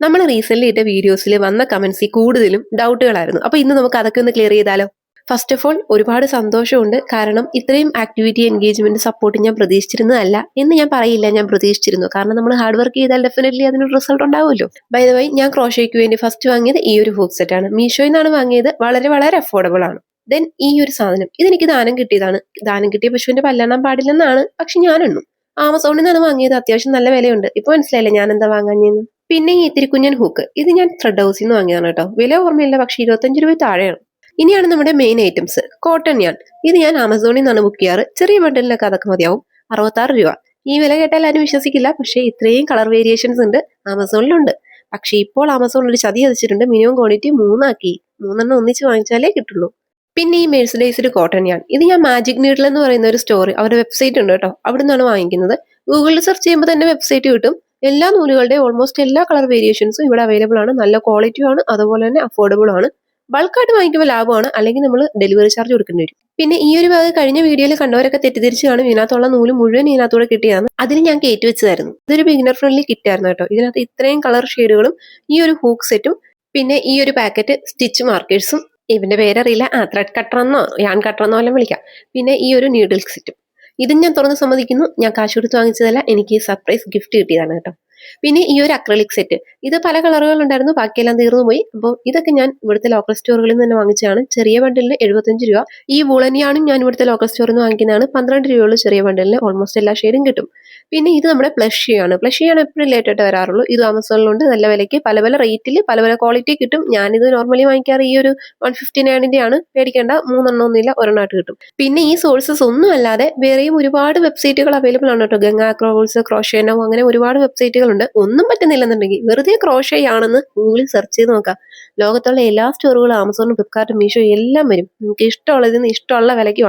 നമ്മൾ റീസെന്റ് ഇട്ട വീഡിയോസിൽ വന്ന കമന്റ്സിൽ കൂടുതലും ഡൗട്ടുകളായിരുന്നു. അപ്പൊ ഇന്ന് നമുക്ക് അതൊക്കെ ഒന്ന് ക്ലിയർ ചെയ്താലോ? ഫസ്റ്റ് ഓഫ് ഓൾ ഒരുപാട് സന്തോഷമുണ്ട്. കാരണം ഇത്രയും ആക്ടിവിറ്റി എൻഗേജ്മെന്റ് സപ്പോർട്ട് ഞാൻ പ്രതീക്ഷിച്ചിരുന്നതല്ല എന്ന് ഞാൻ പറയില്ല, ഞാൻ പ്രതീക്ഷിച്ചിരുന്നു. കാരണം നമ്മൾ ഹാർഡ് വർക്ക് ചെയ്താൽ ഡെഫിനറ്റ്ലി അതിനൊരു റിസൾട്ട് ഉണ്ടാവുമല്ലോ. ബൈ ദ വൈ, ഞാൻ ക്രോഷയ്ക്ക് വേണ്ടി ഫസ്റ്റ് വാങ്ങിയത് ഈ ഒരു ഹൂക്ക് സെറ്റ് ആണ്. മീഷോയിൽ നിന്നാണ് വാങ്ങിയത്. വളരെ വളരെ അഫോർഡബിൾ ആണ്. ദെൻ ഈ ഒരു സാധനം ഇതെനിക്ക് ദാനം കിട്ടിയതാണ്. ദാനം കിട്ടിയ പശുവിന്റെ പല്ലെണ്ണാൻ പാടില്ലെന്നാണ്, പക്ഷെ ഞാൻ എണ്ണു. ആമസോണിൽ നിന്നാണ് വാങ്ങിയത്. അത്യാവശ്യം നല്ല വിലയുണ്ട്. ഇപ്പൊ മനസ്സിലായില്ലേ ഞാൻ എന്താ വാങ്ങാഞ്ഞെന്ന്. പിന്നെ ഈ ഇത്തിരി കുഞ്ഞൻ ഹൂക്ക് ഇത് ഞാൻ ത്രെഡ് ഹൗസിൽ നിന്ന് വാങ്ങിയതാണ് കേട്ടോ. വില ഓർമ്മയില്ല, പക്ഷെ 25 രൂപ താഴെയാണ്. ഇനിയാണ് നമ്മുടെ മെയിൻ ഐറ്റംസ്. കോട്ടൺ യാൺ ഇത് ഞാൻ ആമസോണിൽ നിന്നാണ് ബുക്ക് ചെയ്യാറ്. ചെറിയ ബണ്ടിലൊക്കെ അതൊക്കെ മതിയാവും. 66 രൂപ. ഈ വില കേട്ടാൽ ആരും വിശ്വസിക്കില്ല, പക്ഷേ ഇത്രയും കളർ വേരിയേഷൻസ് ഉണ്ട് ആമസോണിലുണ്ട്. പക്ഷെ ഇപ്പോൾ ആമസോണിൽ ഒരു ചതി ചതിച്ചിട്ടുണ്ട്. മിനിമം ക്വാണ്ടിറ്റി 3 ആക്കി. 3 ഒന്നിച്ച് വാങ്ങിച്ചാലേ കിട്ടുള്ളൂ. പിന്നെ ഈ മെഴ്സഡൈസ്ഡ് കോട്ടൺ യാൺ ഇത് ഞാൻ മാജിക് നീഡിൽ എന്ന് പറയുന്ന ഒരു സ്റ്റോർ, അവരുടെ വെബ്സൈറ്റ് ഉണ്ട് കേട്ടോ, അവിടെ നിന്നാണ് വാങ്ങിക്കുന്നത്. ഗൂഗിളിൽ സെർച്ച് ചെയ്യുമ്പോൾ തന്നെ വെബ്സൈറ്റ് കിട്ടും. എല്ലാ നൂലുകളുടെയും ഓൾമോസ്റ്റ് എല്ലാ കളർ വേരിയേഷൻസും ഇവിടെ അവൈലബിൾ ആണ്. നല്ല ക്വാളിറ്റിയും ആണ്, അതുപോലെ തന്നെ അഫോർഡബിൾ ആണ്. ബൾക്കായിട്ട് വാങ്ങിക്കുമ്പോൾ ലാഭമാണ്, അല്ലെങ്കിൽ നമ്മൾ ഡെലിവറി ചാർജ് കൊടുക്കേണ്ടി വരും. പിന്നെ ഈ ഒരു ഭാഗം കഴിഞ്ഞ വീഡിയോയിൽ കണ്ടവരൊക്കെ തെറ്റിദ്ധരിച്ച് കാണും ഇതിനകത്തുള്ള നൂല് മുഴുവൻ ഇതിനകത്തൂടെ കിട്ടിയതാണ്. അതിന് ഞാൻ കയറ്റി വെച്ചതായിരുന്നു. ഇതൊരു ബിഗിനർ ഫ്രണ്ട്ലി കിറ്റ് ആയിരുന്നു കേട്ടോ. ഇതിനകത്ത് ഇത്രയും കളർ ഷെയ്ഡുകളും ഈ ഒരു ഹൂക്ക് സെറ്റും പിന്നെ ഈ ഒരു പാക്കറ്റ് സ്റ്റിച്ച് മാർക്കേഴ്സും, ഇവന്റെ പേരറിയില്ല, ത്രെഡ് കട്ടറെന്നോ യാൺ കട്ടറെന്നോ എല്ലാം വിളിക്കാം. പിന്നെ ഈ ഒരു നീഡിൽ സെറ്റും. ഇതും ഞാൻ തുറന്ന് സമ്മതിക്കുന്നു, ഞാൻ കാശ് കൊടുത്ത് വാങ്ങിച്ചതല്ല, എനിക്ക് സർപ്രൈസ് ഗിഫ്റ്റ് കിട്ടിയതാണ് കേട്ടോ. പിന്നെ ഈ ഒരു അക്രലിക് സെറ്റ് ഇത് പല കളറുകളുണ്ടായിരുന്നു, ബാക്കിയെല്ലാം തീർന്നു പോയി. അപ്പോൾ ഇതൊക്കെ ഞാൻ ഇവിടുത്തെ ലോക്കൽ സ്റ്റോറുകളിൽ നിന്ന് തന്നെ വാങ്ങിച്ചതാണ്. ചെറിയ ബണ്ടിലിന് 75 രൂപ. ഈ വൂളനിയാണും ഞാൻ ഇവിടുത്തെ ലോക്കൽ സ്റ്റോറിൽ നിന്ന് വാങ്ങിക്കുന്നതാണ്. 12 രൂപയുള്ള ചെറിയ ബണ്ടിലിന് ഓൾമോസ്റ്റ് എല്ലാ ഷെയ്ഡും കിട്ടും. പിന്നെ ഇത് നമ്മുടെ പ്ലഷിയാണ്. പ്ലഷിയാണ് എപ്പോഴും ലേറ്റായിട്ട് വരാറുള്ളൂ. ഇത് ആമസോണിലുണ്ട് നല്ല വിലയ്ക്ക്, പല പല റേറ്റിൽ പല പല ക്വാളിറ്റി കിട്ടും. ഞാനിത് നോർമലി വാങ്ങിക്കാറ് ഈ ഒരു 159 ആണ്. പേടിക്കേണ്ട, 3 ഒന്നുമില്ല, ഒരെണ്ണമായിട്ട് കിട്ടും. പിന്നെ ഈ സോഴ്സസ് ഒന്നും അല്ലാതെ വേറെയും ഒരുപാട് വെബ്സൈറ്റുകൾ അവൈലബിൾ ആണ് കേട്ടോ. ഗംഗാ ക്രോൾസ്, ക്രോഷേനോ, അങ്ങനെ ഒരുപാട് വെബ്സൈറ്റുകളുണ്ട്. ഒന്നും പറ്റുന്നില്ലെന്നുണ്ടെങ്കിൽ വെറുതെ ക്രോഷേ ആണെന്ന് ഗൂഗിളിൽ സെർച്ച് ചെയ്ത് നോക്കാം. ലോകത്തുള്ള എല്ലാ സ്റ്റോറുകളും ആമസോണും ഫ്ലിപ്കാർട്ടും മീഷോ എല്ലാം വരും. നിങ്ങൾക്ക് ഇഷ്ടമുള്ളതിന് ഇഷ്ടമുള്ള വിലയ്ക്ക്